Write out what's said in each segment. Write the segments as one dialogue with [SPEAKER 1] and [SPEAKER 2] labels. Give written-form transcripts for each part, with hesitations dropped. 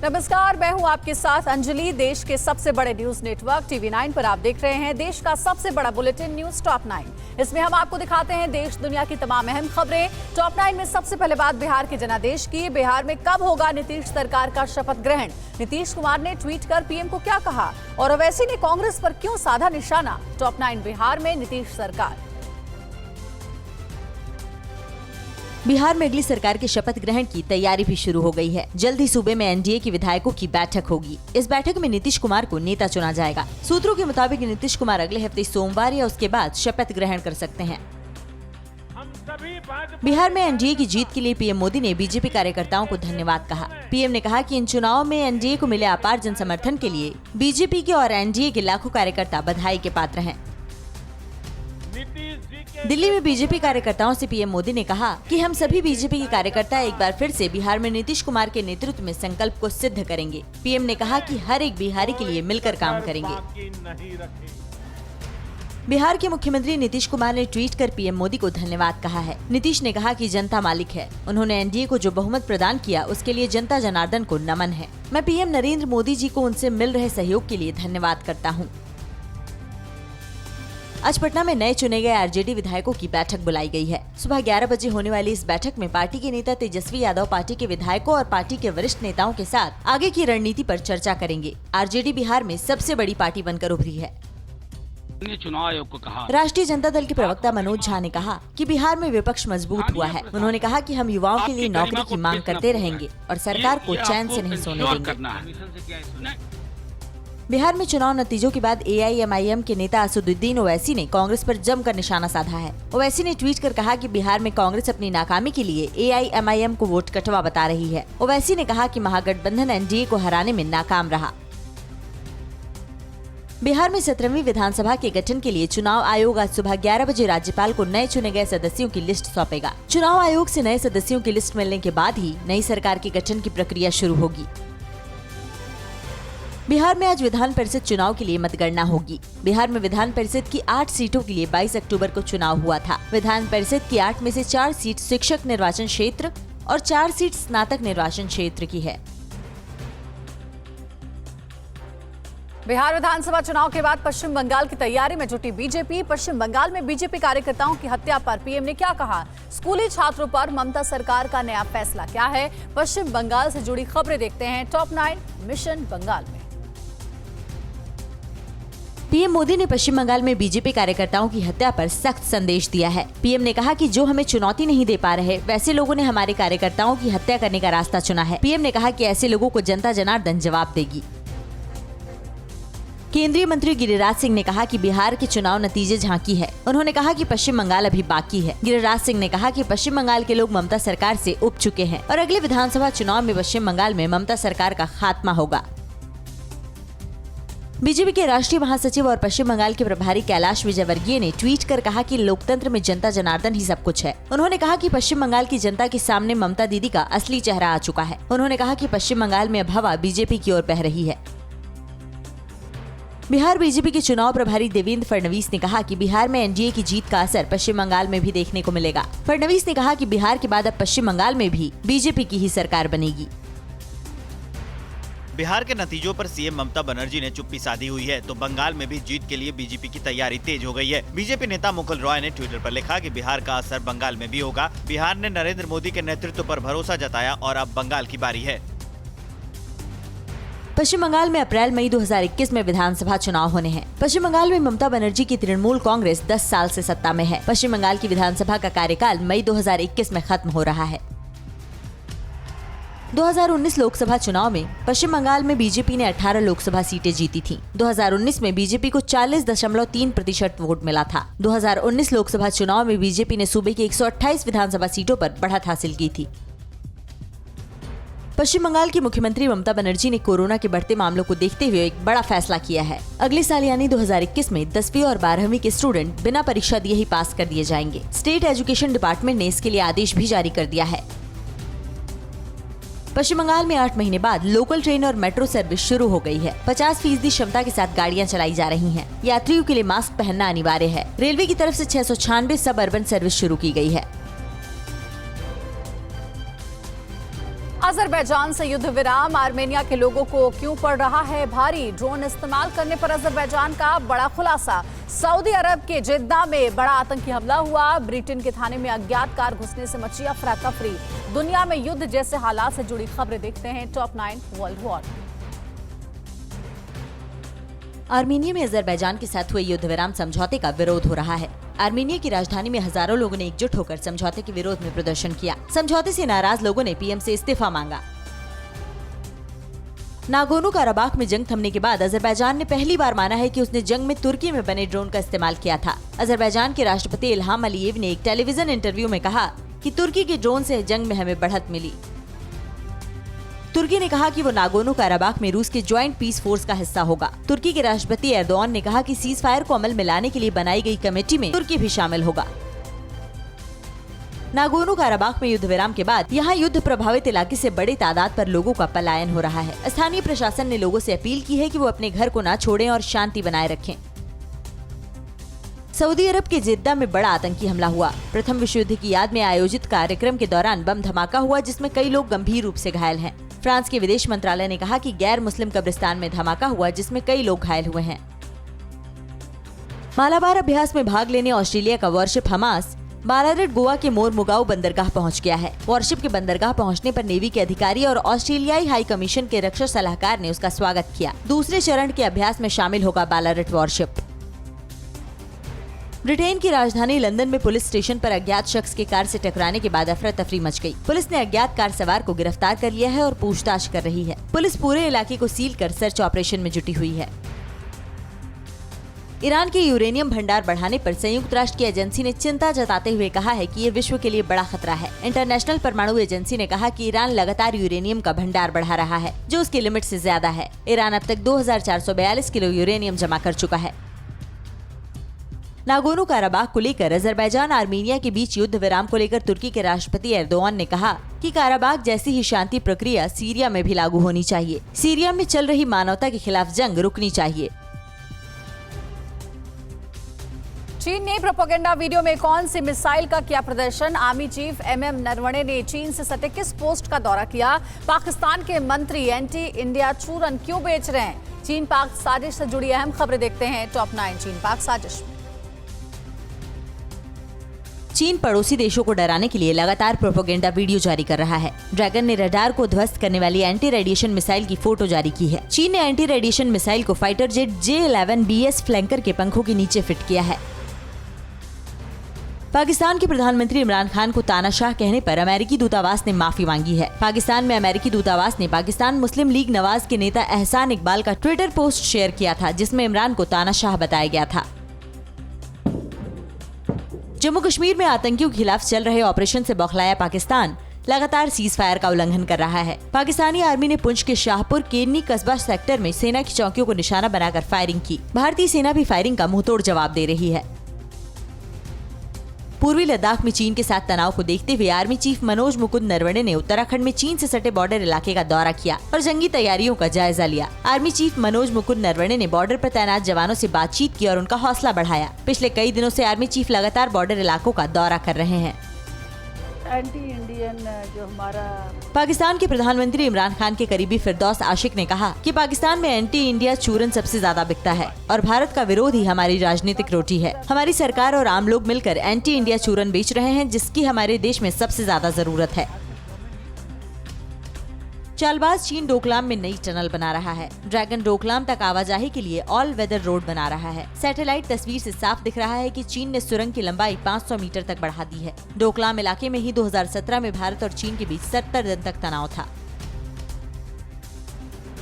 [SPEAKER 1] नमस्कार, मैं हूं आपके साथ अंजलि। देश के सबसे बड़े न्यूज नेटवर्क टीवी 9 पर आप देख रहे हैं देश का सबसे बड़ा बुलेटिन न्यूज टॉप 9। इसमें हम आपको दिखाते हैं देश दुनिया की तमाम अहम खबरें। टॉप 9 में सबसे पहले बात बिहार के जनादेश की। बिहार में कब होगा नीतीश सरकार का शपथ ग्रहण? नीतीश कुमार ने ट्वीट कर पीएम को क्या कहा और ओवैसी ने कांग्रेस पर क्यों साधा निशाना? टॉप 9 बिहार में नीतीश सरकार।
[SPEAKER 2] बिहार में अगली सरकार के शपथ ग्रहण की तैयारी भी शुरू हो गई है। जल्द ही सूबे में एनडीए के विधायकों की बैठक होगी। इस बैठक में नीतीश कुमार को नेता चुना जाएगा। सूत्रों के मुताबिक नीतीश कुमार अगले हफ्ते सोमवार या उसके बाद शपथ ग्रहण कर सकते हैं। बिहार में एनडीए की जीत के लिए पीएम मोदी ने बीजेपी कार्यकर्ताओं को धन्यवाद कहा। पीएम ने कहा कि इन चुनावों में एनडीए को मिले अपार जन समर्थन के लिए बीजेपी के और एनडीए के लाखों कार्यकर्ता बधाई के पात्र हैं। दिल्ली में बीजेपी कार्यकर्ताओं से पीएम मोदी ने कहा कि हम सभी बीजेपी के कार्यकर्ता एक बार फिर से बिहार में नीतीश कुमार के नेतृत्व में संकल्प को सिद्ध करेंगे। पीएम ने कहा कि हर एक बिहारी के लिए मिलकर काम करेंगे। बिहार के मुख्यमंत्री नीतीश कुमार ने ट्वीट कर पीएम मोदी को धन्यवाद कहा है। नीतीश ने कहा कि जनता मालिक है। उन्होंने एनडीए को जो बहुमत प्रदान किया उसके लिए जनता जनार्दन को नमन है। मैं पीएम नरेंद्र मोदी जी को उनसे मिल रहे सहयोग के लिए धन्यवाद करता हूँ। आज पटना में नए चुने गए आरजेडी विधायकों की बैठक बुलाई गई है। सुबह 11 बजे होने वाली इस बैठक में पार्टी के नेता तेजस्वी यादव पार्टी के विधायकों और पार्टी के वरिष्ठ नेताओं के साथ आगे की रणनीति पर चर्चा करेंगे। आरजेडी बिहार में सबसे बड़ी पार्टी बनकर उभरी है।
[SPEAKER 3] चुनाव आयोग को कहा।
[SPEAKER 2] राष्ट्रीय जनता दल के प्रवक्ता मनोज झा ने कहा कि बिहार में विपक्ष मजबूत हुआ है। उन्होंने कहा कि हम युवाओं के लिए नौकरी की मांग करते रहेंगे और सरकार को चैन से नहीं सोने देंगे। बिहार में चुनाव नतीजों के बाद एआईएमआईएम के नेता असदुद्दीन ओवैसी ने कांग्रेस पर जमकर निशाना साधा है। ओवैसी ने ट्वीट कर कहा कि बिहार में कांग्रेस अपनी नाकामी के लिए एआईएमआईएम को वोट कटवा बता रही है। ओवैसी ने कहा कि महागठबंधन एनडीए को हराने में नाकाम रहा। बिहार में 17वीं विधानसभा के गठन के लिए चुनाव आयोग आज सुबह 11 बजे राज्यपाल को नए चुने गए सदस्यों की लिस्ट सौंपेगा। चुनाव आयोग से नए सदस्यों की लिस्ट मिलने के बाद ही नई सरकार के गठन की प्रक्रिया शुरू होगी। बिहार में आज विधान परिषद चुनाव के लिए मतगणना होगी। बिहार में विधान परिषद की 8 सीटों के लिए 22 अक्टूबर को चुनाव हुआ था। विधान परिषद की 8 में से 4 सीट शिक्षक निर्वाचन क्षेत्र और 4 सीट स्नातक निर्वाचन क्षेत्र की है।
[SPEAKER 1] बिहार विधानसभा चुनाव के बाद पश्चिम बंगाल की तैयारी में जुटी बीजेपी। पश्चिम बंगाल में बीजेपी कार्यकर्ताओं की हत्या पर पीएम ने क्या कहा? स्कूली छात्रों पर ममता सरकार का नया फैसला क्या है? पश्चिम बंगाल से जुड़ी खबरें देखते हैं टॉप 9 मिशन बंगाल में।
[SPEAKER 2] पीएम मोदी ने पश्चिम बंगाल में बीजेपी कार्यकर्ताओं की हत्या पर सख्त संदेश दिया है। पीएम ने कहा कि जो हमें चुनौती नहीं दे पा रहे वैसे लोगों ने हमारे कार्यकर्ताओं की हत्या करने का रास्ता चुना है। पीएम ने कहा कि ऐसे लोगों को जनता जनार्दन जवाब देगी। केंद्रीय मंत्री गिरिराज सिंह ने कहा कि बिहार के चुनाव नतीजे झांकी है। उन्होंने कहा कि पश्चिम बंगाल अभी बाकी है। गिरिराज सिंह ने कहा कि पश्चिम बंगाल के लोग ममता सरकार से उब चुके हैं और अगले विधानसभा चुनाव में पश्चिम बंगाल में ममता सरकार का खात्मा होगा। बीजेपी के राष्ट्रीय महासचिव और पश्चिम बंगाल के प्रभारी कैलाश विजयवर्गीय ने ट्वीट कर कहा कि लोकतंत्र में जनता जनार्दन ही सब कुछ है। उन्होंने कहा कि पश्चिम बंगाल की जनता के सामने ममता दीदी का असली चेहरा आ चुका है। उन्होंने कहा कि पश्चिम बंगाल में अब हवा बीजेपी की ओर बह रही है। बिहार बीजेपी के चुनाव प्रभारी देवेंद्र फडणवीस ने कहा कि बिहार में एनडीए की जीत का असर पश्चिम बंगाल में भी देखने को मिलेगा। फडणवीस ने कहा कि बिहार के बाद अब पश्चिम बंगाल में भी बीजेपी की ही सरकार बनेगी।
[SPEAKER 4] बिहार के नतीजों पर सीएम ममता बनर्जी ने चुप्पी साधी हुई है, तो बंगाल में भी जीत के लिए बीजेपी की तैयारी तेज हो गई है। बीजेपी नेता मुकुल रॉय ने ट्विटर पर लिखा कि बिहार का असर बंगाल में भी होगा। बिहार ने नरेंद्र मोदी के नेतृत्व पर भरोसा जताया और अब बंगाल की बारी है।
[SPEAKER 2] पश्चिम बंगाल में अप्रैल मई 2021 में विधानसभा चुनाव होने हैं। पश्चिम बंगाल में ममता बनर्जी की तृणमूल कांग्रेस 10 साल से सत्ता में है। पश्चिम बंगाल की विधानसभा का कार्यकाल मई 2021 में खत्म हो रहा है। 2019 लोकसभा चुनाव में पश्चिम बंगाल में बीजेपी ने 18 लोकसभा सीटें जीती थीं। 2019 में बीजेपी को 40.3% वोट मिला था। 2019 लोकसभा चुनाव में बीजेपी ने सूबे की 128 विधानसभा सीटों पर बढ़त हासिल की थी। पश्चिम बंगाल की मुख्यमंत्री ममता बनर्जी ने कोरोना के बढ़ते मामलों को देखते हुए एक बड़ा फैसला किया है। अगले साल यानी 2021 में 10वीं और 12वीं के स्टूडेंट बिना परीक्षा दिए ही पास कर दिए जाएंगे। स्टेट एजुकेशन डिपार्टमेंट ने इसके लिए आदेश भी जारी कर दिया है। पश्चिम बंगाल में 8 महीने बाद लोकल ट्रेन और मेट्रो सर्विस शुरू हो गई है। 50% क्षमता के साथ गाड़ियां चलाई जा रही हैं। यात्रियों के लिए मास्क पहनना अनिवार्य है। रेलवे की तरफ से 696 सब अर्बन सर्विस शुरू की गई है।
[SPEAKER 1] अजरबैजान से युद्ध विराम, आर्मेनिया के लोगों को क्यों पड़ रहा है भारी? ड्रोन इस्तेमाल करने पर अजरबैजान का बड़ा खुलासा। सऊदी अरब के जिद्दा में बड़ा आतंकी हमला हुआ, ब्रिटेन के थाने में अज्ञात कार घुसने से मची अफरा तफरी। दुनिया में युद्ध जैसे हालात से जुड़ी खबरें देखते हैं टॉप 9 वर्ल्ड वॉर।
[SPEAKER 2] आर्मेनिया में अजरबैजान के साथ हुए युद्ध विराम समझौते का विरोध हो रहा है। आर्मेनिया की राजधानी में हजारों लोगों ने एकजुट होकर समझौते के विरोध में प्रदर्शन किया। समझौते से नाराज लोगों ने पीएम से इस्तीफा मांगा। नागोर्नो काराबाख में जंग थमने के बाद अजरबैजान ने पहली बार माना है कि उसने जंग में तुर्की में बने ड्रोन का इस्तेमाल किया था। अजरबैजान के राष्ट्रपति इल्हाम अलीयेव ने एक टेलीविजन इंटरव्यू में कहा कि तुर्की के ड्रोन से जंग में हमें बढ़त मिली। तुर्की ने कहा कि वो नागोर्नो काराबाख में रूस के ज्वाइंट पीस फोर्स का हिस्सा होगा। तुर्की के राष्ट्रपति एर्दोआन ने कहा कि सीज फायर को अमल में लाने के लिए बनाई गई कमेटी में तुर्की भी शामिल होगा। नागोर्नो काराबाख में युद्ध विराम के बाद यहाँ युद्ध प्रभावित इलाके से बड़ी तादाद पर लोगों का पलायन हो रहा है। स्थानीय प्रशासन ने लोगों से अपील की है कि वो अपने घर को न छोड़ें और शांति बनाए रखें। सऊदी अरब के जिद्दा में बड़ा आतंकी हमला हुआ। प्रथम विश्व युद्ध की याद में आयोजित कार्यक्रम के दौरान बम धमाका हुआ, जिसमें कई लोग गंभीर रूप से घायल हैं। फ्रांस के विदेश मंत्रालय ने कहा कि गैर मुस्लिम कब्रिस्तान में धमाका हुआ, जिसमें कई लोग घायल हुए हैं। मालाबार अभ्यास में भाग लेने ऑस्ट्रेलिया का वॉरशिप हमास बालारेट गोवा के मोरमुगाओ बंदरगाह पहुंच गया है। वॉरशिप के बंदरगाह पहुंचने पर नेवी के अधिकारी और ऑस्ट्रेलियाई हाई कमीशन के रक्षा सलाहकार ने उसका स्वागत किया। दूसरे चरण के अभ्यास में शामिल होगा बालारेट वॉरशिप। ब्रिटेन की राजधानी लंदन में पुलिस स्टेशन पर अज्ञात शख्स के कार से टकराने के बाद अफरा तफरी मच गई। पुलिस ने अज्ञात कार सवार को गिरफ्तार कर लिया है और पूछताछ कर रही है। पुलिस पूरे इलाके को सील कर सर्च ऑपरेशन में जुटी हुई है। ईरान के यूरेनियम भंडार बढ़ाने पर संयुक्त राष्ट्र की एजेंसी ने चिंता जताते हुए कहा है कि ये विश्व के लिए बड़ा खतरा है। इंटरनेशनल परमाणु एजेंसी ने कहा कि ईरान लगातार यूरेनियम का भंडार बढ़ा रहा है, जो उसकी लिमिट से ज्यादा है। ईरान अब तक 2442 किलो यूरेनियम जमा कर चुका है। नागोर्नो काराबाख को लेकर अजरबैजान आर्मेनिया के बीच युद्ध विराम को लेकर तुर्की के राष्ट्रपति एर्दोआन ने कहा कि काराबाख जैसी ही शांति प्रक्रिया सीरिया में भी लागू होनी चाहिए। सीरिया में चल रही मानवता के खिलाफ जंग रुकनी चाहिए।
[SPEAKER 1] चीन ने प्रोपेगेंडा वीडियो में कौन सी मिसाइल का किया प्रदर्शन? आर्मी चीफ MM नरवणे ने चीन से सटे किस पोस्ट का दौरा किया? पाकिस्तान के मंत्री एंटी इंडिया चूरन क्यों बेच रहे हैं? चीन पाक साजिश से जुड़ी अहम खबरें देखते हैं टॉप 9 चीन पाक साजिश।
[SPEAKER 2] चीन पड़ोसी देशों को डराने के लिए लगातार प्रोपेगेंडा वीडियो जारी कर रहा है। ड्रैगन ने रडार को ध्वस्त करने वाली एंटी रेडिएशन मिसाइल की फोटो जारी की है। चीन ने एंटी रेडिएशन मिसाइल को फाइटर जेट J-11BS फ्लैंकर के पंखों के नीचे फिट किया है। पाकिस्तान के प्रधानमंत्री इमरान खान को तानाशाह कहने पर अमेरिकी दूतावास ने माफी मांगी है। पाकिस्तान में अमेरिकी दूतावास ने पाकिस्तान मुस्लिम लीग नवाज के नेता एहसान इकबाल का ट्विटर पोस्ट शेयर किया था, जिसमें इमरान को तानाशाह बताया गया था। जम्मू कश्मीर में आतंकियों के खिलाफ चल रहे ऑपरेशन से बौखलाया पाकिस्तान लगातार सीज फायर का उल्लंघन कर रहा है। पाकिस्तानी आर्मी ने पुंछ के शाहपुर केरनी कस्बा सेक्टर में सेना की चौकियों को निशाना बनाकर फायरिंग की। भारतीय सेना भी फायरिंग का मुंहतोड़ जवाब दे रही है। पूर्वी लद्दाख में चीन के साथ तनाव को देखते हुए आर्मी चीफ मनोज मुकुंद नरवणे ने उत्तराखंड में चीन से सटे बॉर्डर इलाके का दौरा किया और जंगी तैयारियों का जायजा लिया। आर्मी चीफ मनोज मुकुंद नरवणे ने बॉर्डर पर तैनात जवानों से बातचीत की और उनका हौसला बढ़ाया। पिछले कई दिनों से आर्मी चीफ लगातार बॉर्डर इलाकों का दौरा कर रहे हैं।
[SPEAKER 5] एंटी इंडियन जो हमारा
[SPEAKER 2] पाकिस्तान के प्रधानमंत्री इमरान खान के करीबी फिरदौस आशिक ने कहा कि पाकिस्तान में एंटी इंडिया चूरन सबसे ज्यादा बिकता है और भारत का विरोध ही हमारी राजनीतिक रोटी है। हमारी सरकार और आम लोग मिलकर एंटी इंडिया चूरन बेच रहे हैं, जिसकी हमारे देश में सबसे ज्यादा जरूरत है। चालबाज चीन डोकलाम में नई टनल बना रहा है। ड्रैगन डोकलाम तक आवाजाही के लिए ऑल वेदर रोड बना रहा है। सैटेलाइट तस्वीर से साफ दिख रहा है कि चीन ने सुरंग की लंबाई 500 मीटर तक बढ़ा दी है। डोकलाम इलाके में ही 2017 में भारत और चीन के बीच 70 दिन तक तनाव था।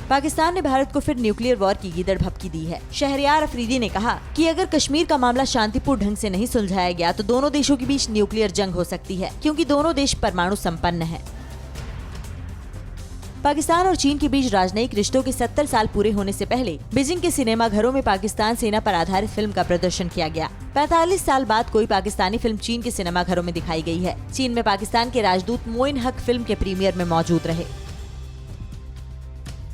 [SPEAKER 2] पाकिस्तान ने भारत को फिर न्यूक्लियर वॉर की गीदड़ भभकी दी है। शहरयार अफरीदी ने कहा कि अगर कश्मीर का मामला शांतिपूर्ण ढंग से नहीं सुलझाया गया तो दोनों देशों के बीच न्यूक्लियर जंग हो सकती है, क्योंकि दोनों देश परमाणु संपन्न हैं। पाकिस्तान और चीन के बीच राजनयिक रिश्तों के 70 साल पूरे होने से पहले बीजिंग के सिनेमा घरों में पाकिस्तान सेना पर आधारित फिल्म का प्रदर्शन किया गया। 45 साल बाद कोई पाकिस्तानी फिल्म चीन के सिनेमा घरों में दिखाई गई है। चीन में पाकिस्तान के राजदूत मोइन हक फिल्म के प्रीमियर में मौजूद रहे।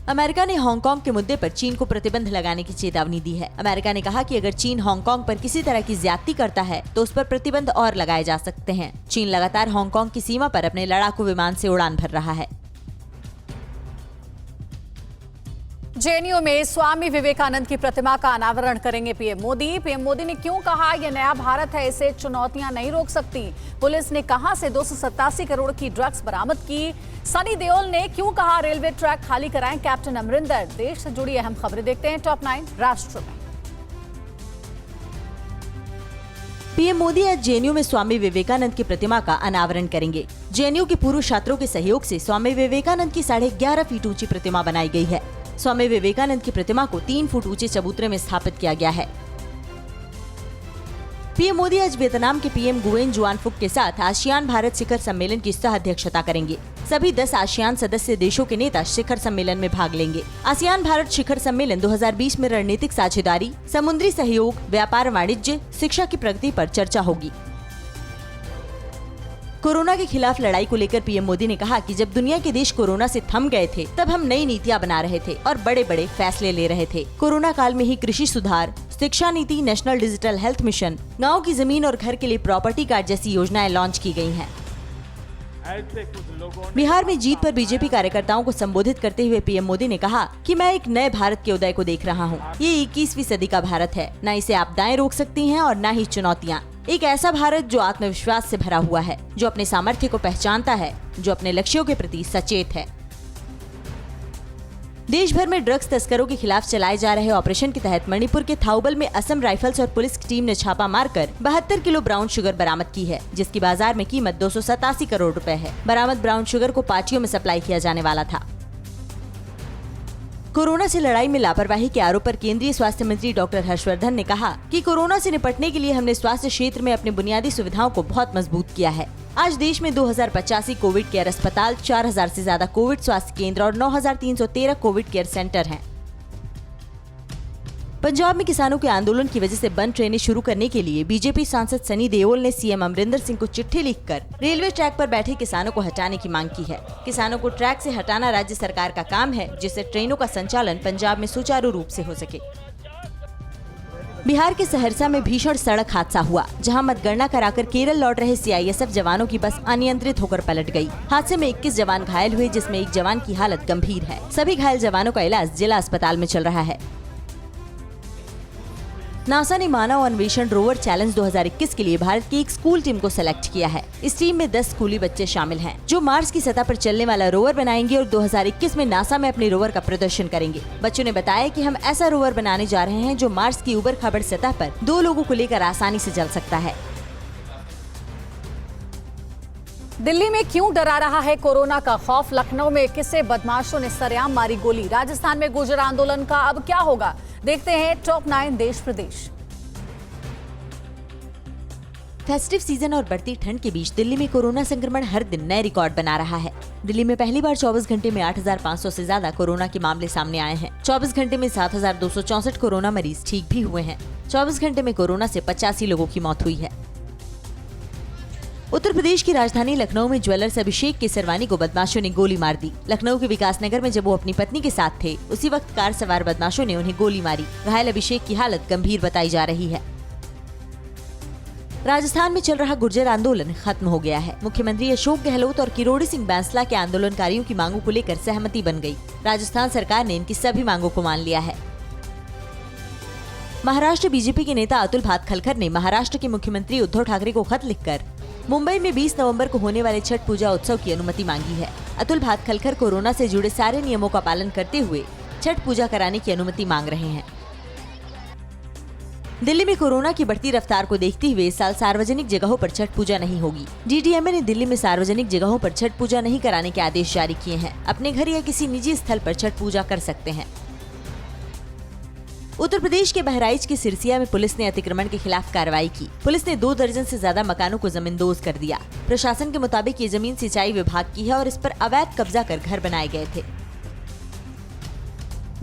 [SPEAKER 2] अमेरिका ने हांगकांग के मुद्दे पर चीन को प्रतिबंध लगाने की चेतावनी दी है। अमेरिका ने कहा कि अगर चीन हांगकांग पर किसी तरह की ज्यादती करता है तो उस पर प्रतिबंध और लगाए जा सकते हैं। चीन लगातार हांगकांग की सीमा पर अपने लड़ाकू विमान से उड़ान भर रहा है।
[SPEAKER 1] जेएनयू में स्वामी विवेकानंद की प्रतिमा का अनावरण करेंगे पीएम मोदी। पीएम मोदी ने क्यों कहा यह नया भारत है, इसे चुनौतियां नहीं रोक सकती। पुलिस ने कहां से 287 करोड़ की ड्रग्स बरामद की। सनी देओल ने क्यों कहा रेलवे ट्रैक खाली कराएं कैप्टन अमरिंदर। देश से जुड़ी अहम खबरें देखते हैं टॉप 9 राष्ट्र में।
[SPEAKER 2] पीएम मोदी आज जेएनयू में स्वामी विवेकानंद की प्रतिमा का अनावरण करेंगे। जेएनयू के पूर्व छात्रों के सहयोग से स्वामी विवेकानंद की 11.5 फीट ऊंची प्रतिमा बनाई गई है। स्वामी विवेकानंद की प्रतिमा को 3 फुट ऊंचे चबूतरे में स्थापित किया गया है। पीएम मोदी आज वियतनाम के पीएम गुएन जुआन फुक के साथ आसियान भारत शिखर सम्मेलन की सह अध्यक्षता करेंगे। सभी 10 आसियान सदस्य देशों के नेता शिखर सम्मेलन में भाग लेंगे। आसियान भारत शिखर सम्मेलन 2020 में रणनीतिक साझेदारी, समुद्री सहयोग, व्यापार वाणिज्य, शिक्षा की प्रगति पर चर्चा होगी। कोरोना के खिलाफ लड़ाई को लेकर पीएम मोदी ने कहा कि जब दुनिया के देश कोरोना से थम गए थे तब हम नई नीतियां बना रहे थे और बड़े बड़े फैसले ले रहे थे। कोरोना काल में ही कृषि सुधार, शिक्षा नीति, नेशनल डिजिटल हेल्थ मिशन, गांव की जमीन और घर के लिए प्रॉपर्टी कार्ड जैसी योजनाएं लॉन्च की गई हैं। बिहार में जीत पर बीजेपी कार्यकर्ताओं को संबोधित करते हुए पीएम मोदी ने कहा कि मैं एक नए भारत के उदय को देख रहा हूँ। ये 21वीं सदी का भारत है, न इसे आपदाएं रोक सकती हैं और न ही चुनौतियाँ। एक ऐसा भारत जो आत्मविश्वास से भरा हुआ है, जो अपने सामर्थ्य को पहचानता है, जो अपने लक्ष्यों के प्रति सचेत है। देश भर में ड्रग्स तस्करों के खिलाफ चलाए जा रहे ऑपरेशन के तहत मणिपुर के थाउबल में असम राइफल्स और पुलिस की टीम ने छापा मारकर 72 किलो ब्राउन शुगर बरामद की है, जिसकी बाजार में कीमत 287 करोड़ रुपए है। बरामद ब्राउन शुगर को पार्टियों में सप्लाई किया जाने वाला था। कोरोना से लड़ाई में लापरवाही के आरोप पर केंद्रीय स्वास्थ्य मंत्री डॉक्टर हर्षवर्धन ने कहा कि कोरोना से निपटने के लिए हमने स्वास्थ्य क्षेत्र में अपनी बुनियादी सुविधाओं को बहुत मजबूत किया है। आज देश में 2085 कोविड केयर अस्पताल, 4000 से ज्यादा कोविड स्वास्थ्य केंद्र और 9313 कोविड केयर सेंटर हैं। पंजाब में किसानों के आंदोलन की वजह से बंद ट्रेनें शुरू करने के लिए बीजेपी सांसद सनी देओल ने सीएम अमरिंदर सिंह को चिट्ठी लिखकर रेलवे ट्रैक पर बैठे किसानों को हटाने की मांग की है। किसानों को ट्रैक से हटाना राज्य सरकार का काम है, जिससे ट्रेनों का संचालन पंजाब में सुचारू रूप से हो सके। बिहार के सहरसा में भीषण सड़क हादसा हुआ, जहां मतगणना कराकर केरल लौट रहे सीआईएसएफ जवानों की बस अनियंत्रित होकर पलट गई। हादसे में 21 जवान घायल हुए, जिसमें एक जवान की हालत गंभीर है। सभी घायल जवानों का इलाज जिला अस्पताल में चल रहा है। नासा ने मानव अन्वेषण रोवर चैलेंज 2021 के लिए भारत की एक स्कूल टीम को सेलेक्ट किया है। इस टीम में 10 स्कूली बच्चे शामिल हैं, जो मार्स की सतह पर चलने वाला रोवर बनाएंगे और 2021 में नासा में अपने रोवर का प्रदर्शन करेंगे। बच्चों ने बताया कि हम ऐसा रोवर बनाने जा रहे हैं जो मार्स की उबड़ खाबड़ सतह पर 2 लोगों को लेकर आसानी से चल सकता है।
[SPEAKER 1] दिल्ली में क्यों डरा रहा है कोरोना का खौफ। लखनऊ में किसे बदमाशों ने सरेआम मारी गोली। राजस्थान में गुर्जर आंदोलन का अब क्या होगा, देखते हैं टॉप 9 देश प्रदेश।
[SPEAKER 2] फेस्टिव सीजन और बढ़ती ठंड के बीच दिल्ली में कोरोना संक्रमण हर दिन नए रिकॉर्ड बना रहा है। दिल्ली में पहली बार 24 घंटे में 8500 से ज्यादा कोरोना के मामले सामने आए हैं। 24 घंटे में 7264 कोरोना मरीज ठीक भी हुए हैं। 24 घंटे में कोरोना से 85 लोगों की मौत हुई है। उत्तर प्रदेश की राजधानी लखनऊ में ज्वेलर्स अभिषेक केसरवानी को बदमाशों ने गोली मार दी। लखनऊ के विकास नगर में जब वो अपनी पत्नी के साथ थे, उसी वक्त कार सवार बदमाशों ने उन्हें गोली मारी। घायल अभिषेक की हालत गंभीर बताई जा रही है। राजस्थान में चल रहा गुर्जर आंदोलन खत्म हो गया है। मुख्यमंत्री अशोक गहलोत और किरोड़ी सिंह बैंसला के आंदोलनकारियों की मांगों को लेकर सहमति बन गई। राजस्थान सरकार ने इनकी सभी मांगों को मान लिया है। महाराष्ट्र बीजेपी के नेता अतुल भातखलकर ने महाराष्ट्र के मुख्यमंत्री उद्धव ठाकरे को खत लिखकर मुंबई में 20 नवंबर को होने वाले छठ पूजा उत्सव की अनुमति मांगी है। अतुल भातखलकर कोरोना से जुड़े सारे नियमों का पालन करते हुए छठ पूजा कराने की अनुमति मांग रहे हैं। दिल्ली में कोरोना की बढ़ती रफ्तार को देखते हुए इस साल सार्वजनिक जगहों पर छठ पूजा नहीं होगी। डीडीएमए ने दिल्ली में सार्वजनिक जगहों पर छठ पूजा नहीं कराने के आदेश जारी किए हैं। अपने घर या किसी निजी स्थल पर छठ पूजा कर सकते हैं। उत्तर प्रदेश के बहराइच के सिरसिया में पुलिस ने अतिक्रमण के खिलाफ कार्रवाई की। पुलिस ने 2 दर्जन से ज्यादा मकानों को जमींदोज कर दिया। प्रशासन के मुताबिक ये जमीन सिंचाई विभाग की है और इस पर अवैध कब्जा कर घर बनाए गए थे।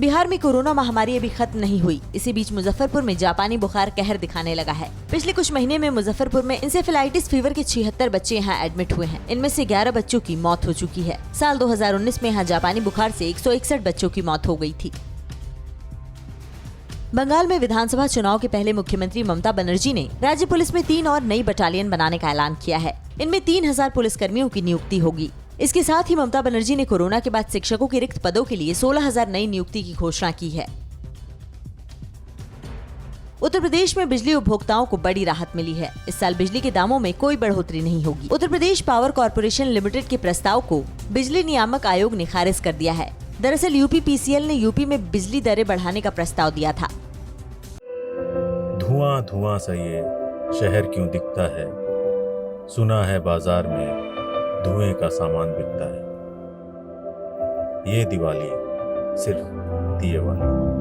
[SPEAKER 2] बिहार में कोरोना महामारी अभी खत्म नहीं हुई। इसी बीच मुजफ्फरपुर में जापानी बुखार कहर दिखाने लगा है। पिछले कुछ महीने में मुजफ्फरपुर में इंसेफेलाइटिस फीवर के 76 बच्चे यहाँ एडमिट हुए हैं। इनमें से 11 बच्चों की मौत हो चुकी है। साल 2019 में यहाँ जापानी बुखार से 161 बच्चों की मौत हो गई थी। बंगाल में विधानसभा चुनाव के पहले मुख्यमंत्री ममता बनर्जी ने राज्य पुलिस में 3 और नई बटालियन बनाने का ऐलान किया है। इनमें 3000 पुलिसकर्मियों की नियुक्ति होगी। इसके साथ ही ममता बनर्जी ने कोरोना के बाद शिक्षकों के रिक्त पदों के लिए 16,000 नई नियुक्ति की घोषणा की है। उत्तर प्रदेश में बिजली उपभोक्ताओं को बड़ी राहत मिली है। इस साल बिजली के दामों में कोई बढ़ोतरी नहीं होगी। Uttar Pradesh power corporation limited के प्रस्ताव को बिजली नियामक आयोग ने खारिज कर दिया है। दरअसल यूपीपीसीएल ने यूपी में बिजली दरें बढ़ाने का प्रस्ताव दिया था।
[SPEAKER 6] धुआं धुआं सा ये शहर क्यों दिखता है, सुना है बाजार में धुएं का सामान बिकता है। ये दिवाली सिर्फ दिए वाली।